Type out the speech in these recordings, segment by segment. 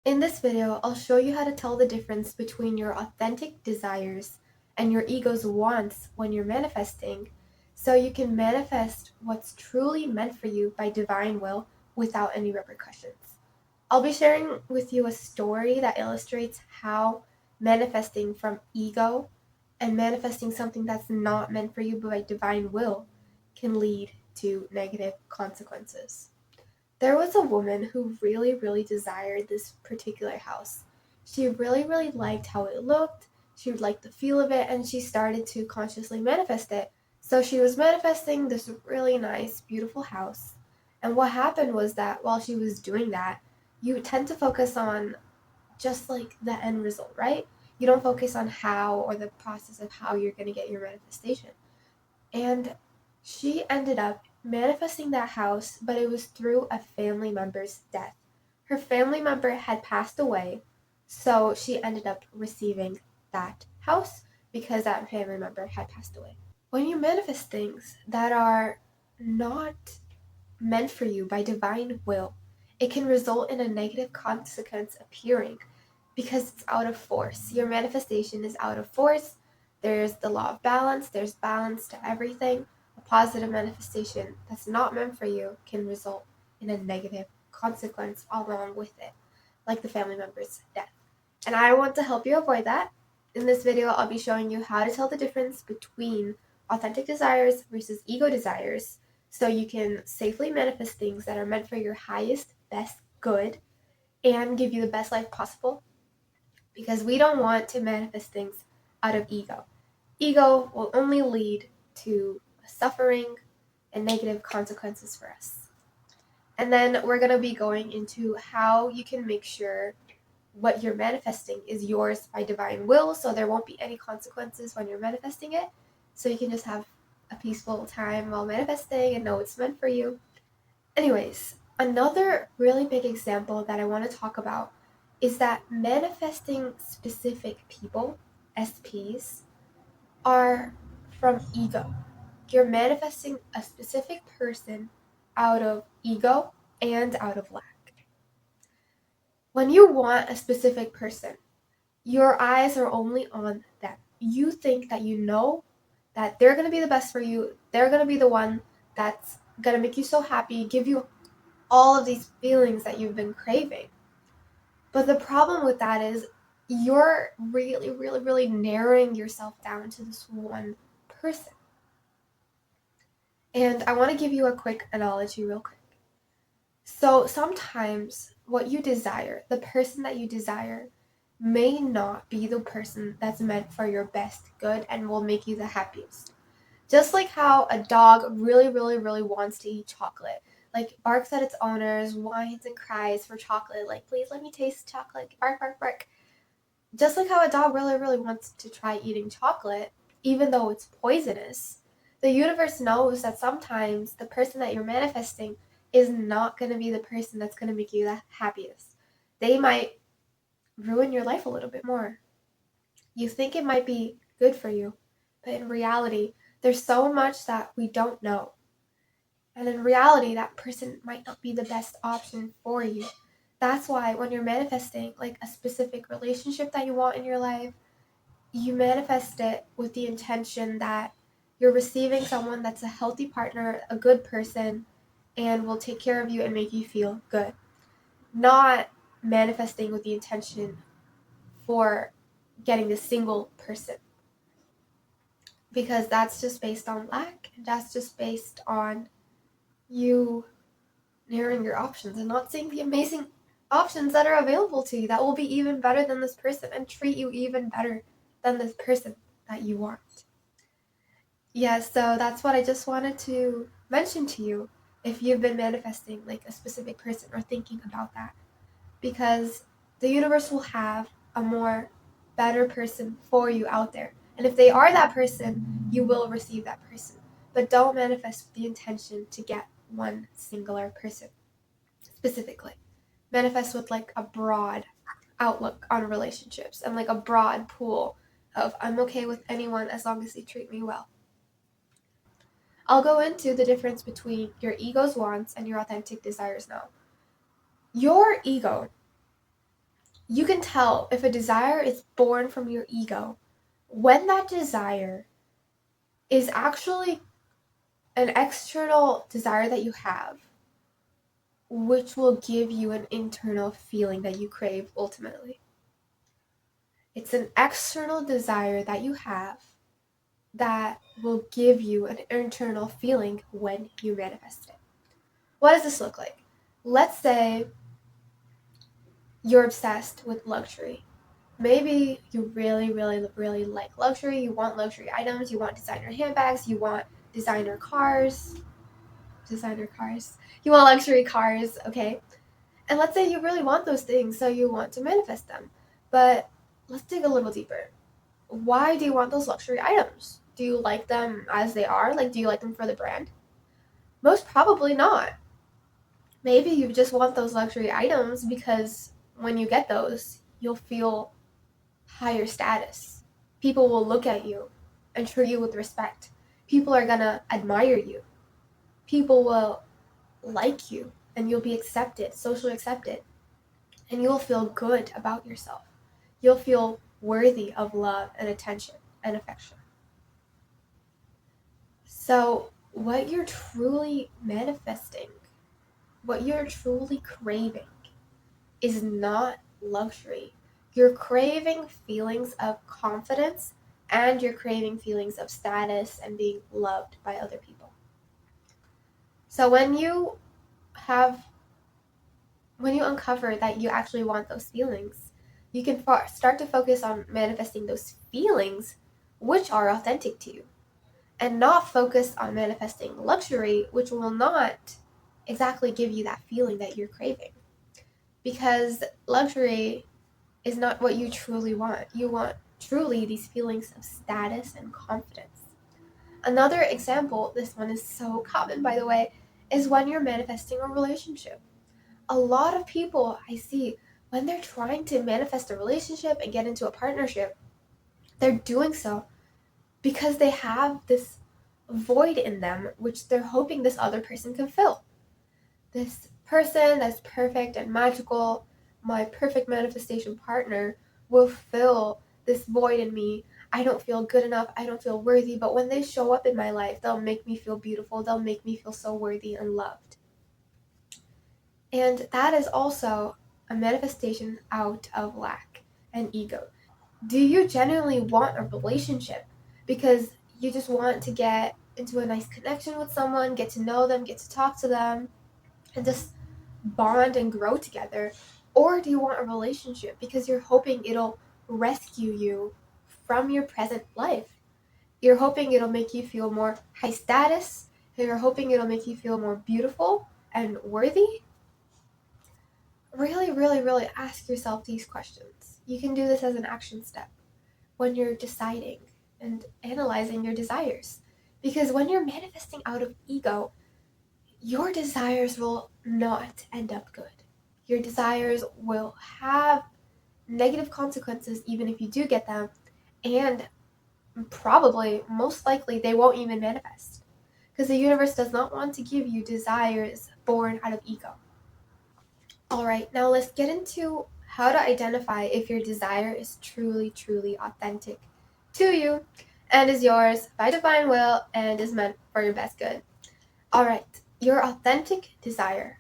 In this video, I'll show you how to tell the difference between your authentic desires and your ego's wants when you're manifesting, so you can manifest what's truly meant for you by divine will without any repercussions. I'll be sharing with you a story that illustrates how manifesting from ego and manifesting something that's not meant for you by divine will can lead to negative consequences. There was a woman who really desired this particular house. She really liked how it looked, she liked the feel of it, and she started to consciously manifest it. So she was manifesting this really nice, beautiful house. And what happened was that while she was doing that, you tend to focus on just like the end result, right? You don't focus on how or the process of how you're going to get your manifestation. And she ended up manifesting that house, but it was through a family member's death. Her family member had passed away, so she ended up receiving that house because that family member had passed away. When you manifest things that are not meant for you by divine will, it can result in a negative consequence appearing because it's out of force. Your manifestation is out of force. There's the law of balance, there's balance to everything. A positive manifestation that's not meant for you can result in a negative consequence along with it, like the family member's death. And I want to help you avoid that. In this video, I'll be showing you how to tell the difference between authentic desires versus ego desires so you can safely manifest things that are meant for your highest, best good and give you the best life possible, because we don't want to manifest things out of ego. Ego will only lead to suffering and negative consequences for us. And then we're going to be going into how you can make sure what you're manifesting is yours by divine will, so there won't be any consequences when you're manifesting it. So you can just have a peaceful time while manifesting and know it's meant for you. Anyways, another really big example that I want to talk about is that manifesting specific people, SPs, are from ego. You're manifesting a specific person out of ego and out of lack. When you want a specific person, your eyes are only on them. You think that you know that they're going to be the best for you. They're going to be the one that's going to make you so happy, give you all of these feelings that you've been craving. But the problem with that is you're really narrowing yourself down to this one person. And I want to give you a quick analogy real quick. So sometimes what you desire, the person that you desire, may not be the person that's meant for your best good and will make you the happiest. Just like how a dog really wants to eat chocolate, like barks at its owners, whines and cries for chocolate, like please let me taste chocolate, bark. Just like how a dog really wants to try eating chocolate, even though it's poisonous, the universe knows that sometimes the person that you're manifesting is not going to be the person that's going to make you the happiest. They might ruin your life a little bit more. You think it might be good for you, but in reality, there's so much that we don't know. And in reality, that person might not be the best option for you. That's why when you're manifesting like a specific relationship that you want in your life, you manifest it with the intention that you're receiving someone that's a healthy partner, a good person, and will take care of you and make you feel good. Not manifesting with the intention for getting a single person, because that's just based on lack, and that's just based on you narrowing your options and not seeing the amazing options that are available to you that will be even better than this person and treat you even better than this person that you want. Yeah, so that's what I just wanted to mention to you if you've been manifesting like a specific person or thinking about that, because the universe will have a more better person for you out there. And if they are that person, you will receive that person. But don't manifest with the intention to get one singular person specifically. Manifest with like a broad outlook on relationships and like a broad pool of I'm okay with anyone as long as they treat me well. I'll go into the difference between your ego's wants and your authentic desires now. Your ego You can tell if a desire is born from your ego when that desire is actually an external desire that you have, which will give you an internal feeling that you crave ultimately. It's an external desire that you have that will give you an internal feeling when you manifest it. What does this look like? Let's say you're obsessed with luxury. Maybe you really, really, really like luxury. You want luxury items. You want designer handbags. You want designer cars. Designer cars. You want luxury cars, okay? And let's say you really want those things, so you want to manifest them. But let's dig a little deeper. Why do you want those luxury items? Do you like them as they are? Like, do you like them for the brand? Most probably not. Maybe you just want those luxury items because when you get those, you'll feel higher status. People will look at you and treat you with respect. People are gonna admire you. People will like you and you'll be accepted, socially accepted. And you'll feel good about yourself. You'll feel worthy of love and attention and affection. So, what you're truly manifesting, what you're truly craving, is not luxury. You're craving feelings of confidence and you're craving feelings of status and being loved by other people. So when you uncover that you actually want those feelings, you can start to focus on manifesting those feelings which are authentic to you and not focus on manifesting luxury, which will not exactly give you that feeling that you're craving. Because luxury is not what you truly want. You want truly these feelings of status and confidence. Another example, this one is so common by the way, is when you're manifesting a relationship. A lot of people I see, when they're trying to manifest a relationship and get into a partnership, they're doing so because they have this void in them which they're hoping this other person can fill. This person that's perfect and magical, my perfect manifestation partner, will fill this void in me. I don't feel good enough. I don't feel worthy. But when they show up in my life, they'll make me feel beautiful. They'll make me feel so worthy and loved. And that is also a manifestation out of lack and ego. Do you genuinely want a relationship because you just want to get into a nice connection with someone, get to know them, get to talk to them, and just bond and grow together? Or do you want a relationship because you're hoping it'll rescue you from your present life? You're hoping it'll make you feel more high status, and you're hoping it'll make you feel more beautiful and worthy? Really, really, really ask yourself these questions. You can do this as an action step when you're deciding and analyzing your desires. Because when you're manifesting out of ego, your desires will not end up good. Your desires will have negative consequences even if you do get them, and probably, most likely, they won't even manifest. Because the universe does not want to give you desires born out of ego. Alright, now let's get into how to identify if your desire is truly, truly authentic to you and is yours by divine will and is meant for your best good. Alright, your authentic desire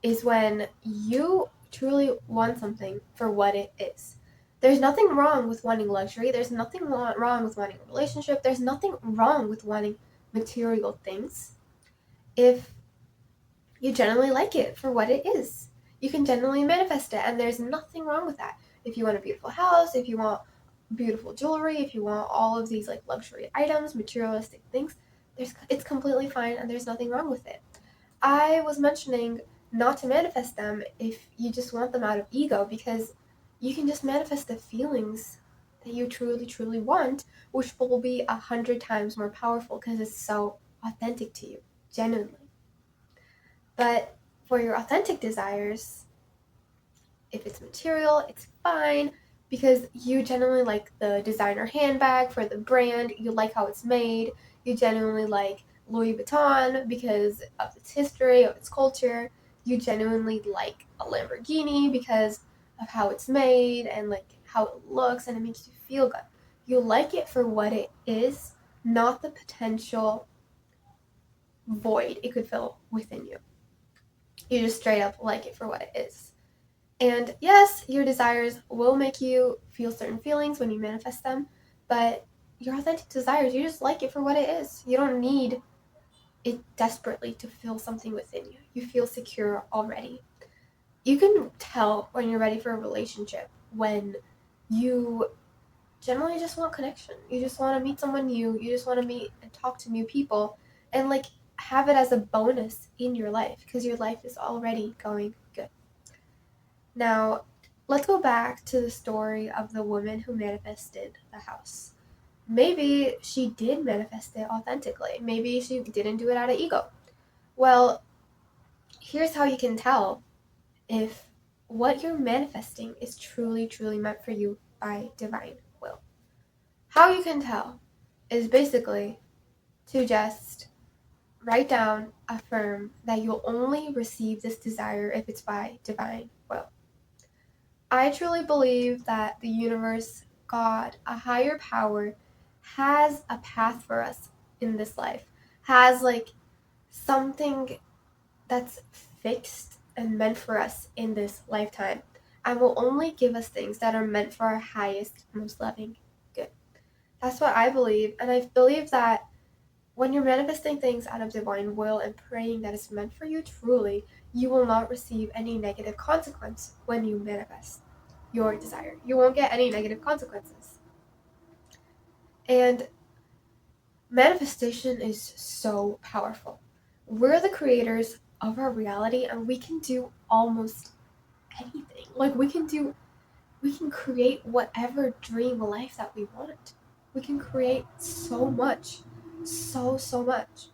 is when you truly want something for what it is. There's nothing wrong with wanting luxury. There's nothing wrong with wanting a relationship. There's nothing wrong with wanting material things if you genuinely like it for what it is. You can genuinely manifest it, and there's nothing wrong with that. If you want a beautiful house, if you want beautiful jewelry, if you want all of these like luxury items, materialistic things, it's completely fine and there's nothing wrong with it. I was mentioning not to manifest them if you just want them out of ego, because you can just manifest the feelings that you truly, truly want, which will be 100 times more powerful because it's so authentic to you, genuinely. But for your authentic desires, if it's material, it's fine because you genuinely like the designer handbag for the brand, you like how it's made, you genuinely like Louis Vuitton because of its history, of its culture, you genuinely like a Lamborghini because of how it's made and like how it looks, and it makes you feel good. You like it for what it is, not the potential void it could fill within you. You just straight up like it for what it is. And yes, your desires will make you feel certain feelings when you manifest them, but your authentic desires, you just like it for what it is. You don't need it desperately to feel something within you. You feel secure already. You can tell when you're ready for a relationship when you generally just want connection. You just want to meet someone new. You just want to meet and talk to new people and like have it as a bonus in your life because your life is already going good. Now, let's go back to the story of the woman who manifested the house. Maybe she did manifest it authentically. Maybe she didn't do it out of ego. Well, here's how you can tell if what you're manifesting is truly, truly meant for you by divine will. How you can tell is basically to just write down, affirm that you'll only receive this desire if it's by divine will. I truly believe that the universe, God, a higher power, has a path for us in this life, has like something that's fixed and meant for us in this lifetime, and will only give us things that are meant for our highest, most loving good. That's what I believe, and I believe that when you're manifesting things out of divine will and praying that it's meant for you truly, you will not receive any negative consequence when you manifest your desire. You won't get any negative consequences. And manifestation is so powerful. We're the creators of our reality and we can do almost anything. Like we can create whatever dream life that we want. We can create so much. So much.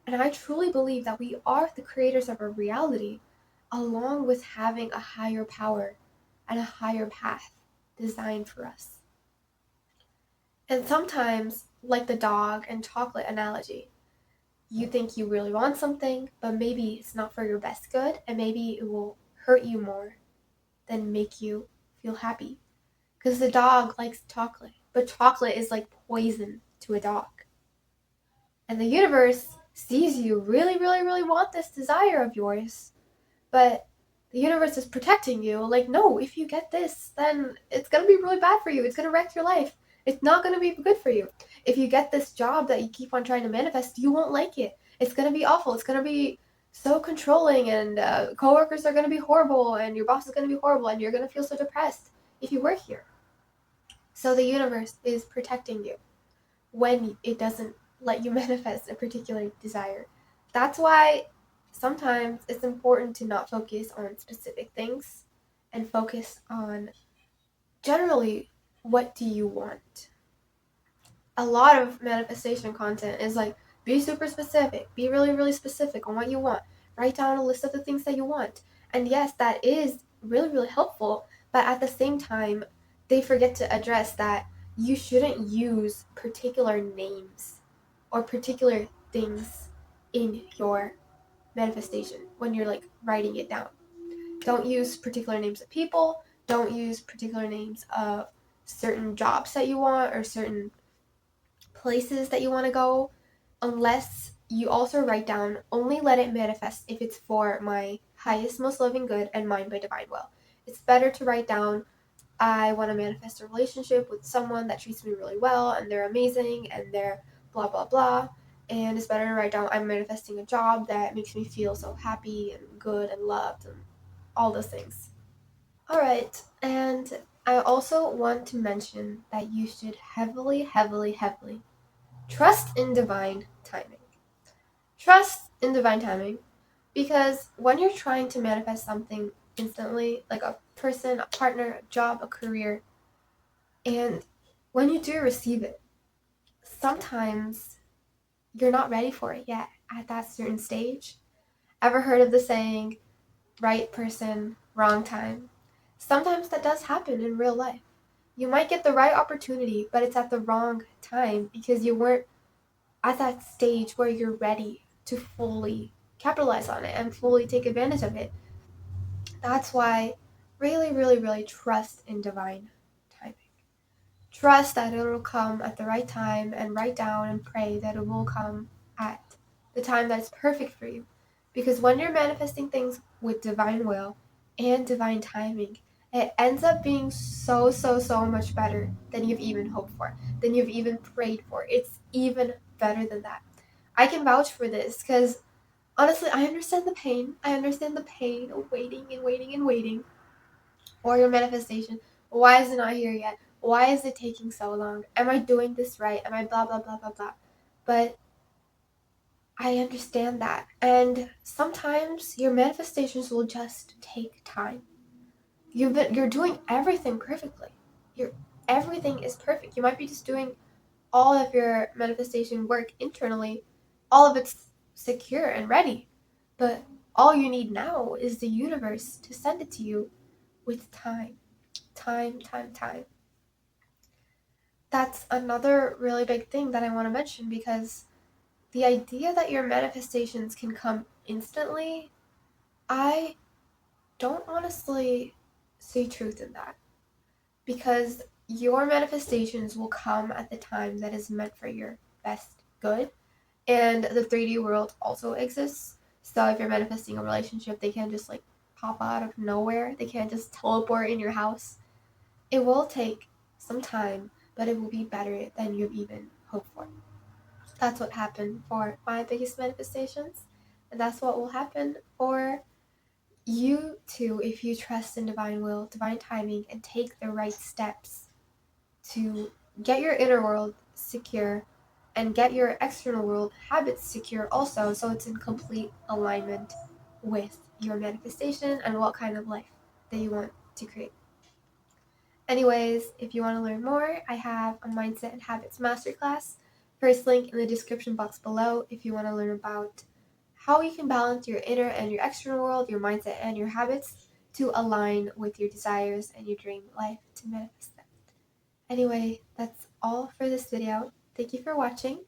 And I truly believe that we are the creators of our reality, along with having a higher power and a higher path designed for us. And sometimes, like the dog and chocolate analogy, you think you really want something, but maybe it's not for your best good, and maybe it will hurt you more than make you feel happy. Because the dog likes chocolate, but chocolate is like poison to a dog. And the universe sees you really, really, really want this desire of yours, but the universe is protecting you. Like, no, if you get this, then it's going to be really bad for you. It's going to wreck your life. It's not going to be good for you. If you get this job that you keep on trying to manifest, you won't like it. It's going to be awful. It's going to be so controlling, and coworkers are going to be horrible, and your boss is going to be horrible, and you're going to feel so depressed if you work here. So the universe is protecting you when it doesn't let you manifest a particular desire. That's why sometimes it's important to not focus on specific things and focus on generally what do you want. A lot of manifestation content is like be super specific, be really, really specific on what you want. Write down a list of the things that you want. And yes, that is really, really helpful, but at the same time, they forget to address that you shouldn't use particular names or particular things in your manifestation when you're like writing it down. Don't use particular names of people, don't use particular names of certain jobs that you want or certain places that you want to go, unless you also write down only let it manifest if it's for my highest, most loving good and mine by divine will. It's better to write down I want to manifest a relationship with someone that treats me really well and they're amazing and they're blah blah blah. And it's better to write down I'm manifesting a job that makes me feel so happy and good and loved and all those things. Alright, and I also want to mention that you should heavily, heavily, heavily trust in divine timing. Trust in divine timing because when you're trying to manifest something instantly, like a person, a partner, a job, a career, and when you do receive it, sometimes you're not ready for it yet at that certain stage. Ever heard of the saying, right person, wrong time? Sometimes that does happen in real life. You might get the right opportunity, but it's at the wrong time because you weren't at that stage where you're ready to fully capitalize on it and fully take advantage of it. That's why really, really, really trust in divine timing. Trust that it will come at the right time, and write down and pray that it will come at the time that's perfect for you. Because when you're manifesting things with divine will and divine timing, it ends up being so, so, so much better than you've even hoped for, than you've even prayed for. It's even better than that. I can vouch for this because honestly, I understand the pain. I understand the pain of waiting and waiting and waiting for your manifestation. Why is it not here yet? Why is it taking so long? Am I doing this right? Am I blah, blah, blah, blah, blah? But I understand that. And sometimes your manifestations will just take time. You're doing everything perfectly. Everything is perfect. You might be just doing all of your manifestation work internally. All of it's secure and ready. But all you need now is the universe to send it to you with time. Time, time, time. That's another really big thing that I want to mention, because the idea that your manifestations can come instantly, I don't honestly see truth in that, because your manifestations will come at the time that is meant for your best good. And the 3D world also exists. So if you're manifesting a relationship, they can't just like pop out of nowhere. They can't just teleport in your house. It will take some time, but it will be better than you've even hoped for. That's what happened for my biggest manifestations. And that's what will happen for you too, if you trust in divine will, divine timing, and take the right steps to get your inner world secure and get your external world habits secure also, so it's in complete alignment with your manifestation and what kind of life that you want to create. Anyways, if you want to learn more, I have a Mindset and Habits Masterclass. First link in the description box below if you want to learn about how you can balance your inner and your external world, your mindset and your habits to align with your desires and your dream life to manifest them. Anyway, that's all for this video. Thank you for watching.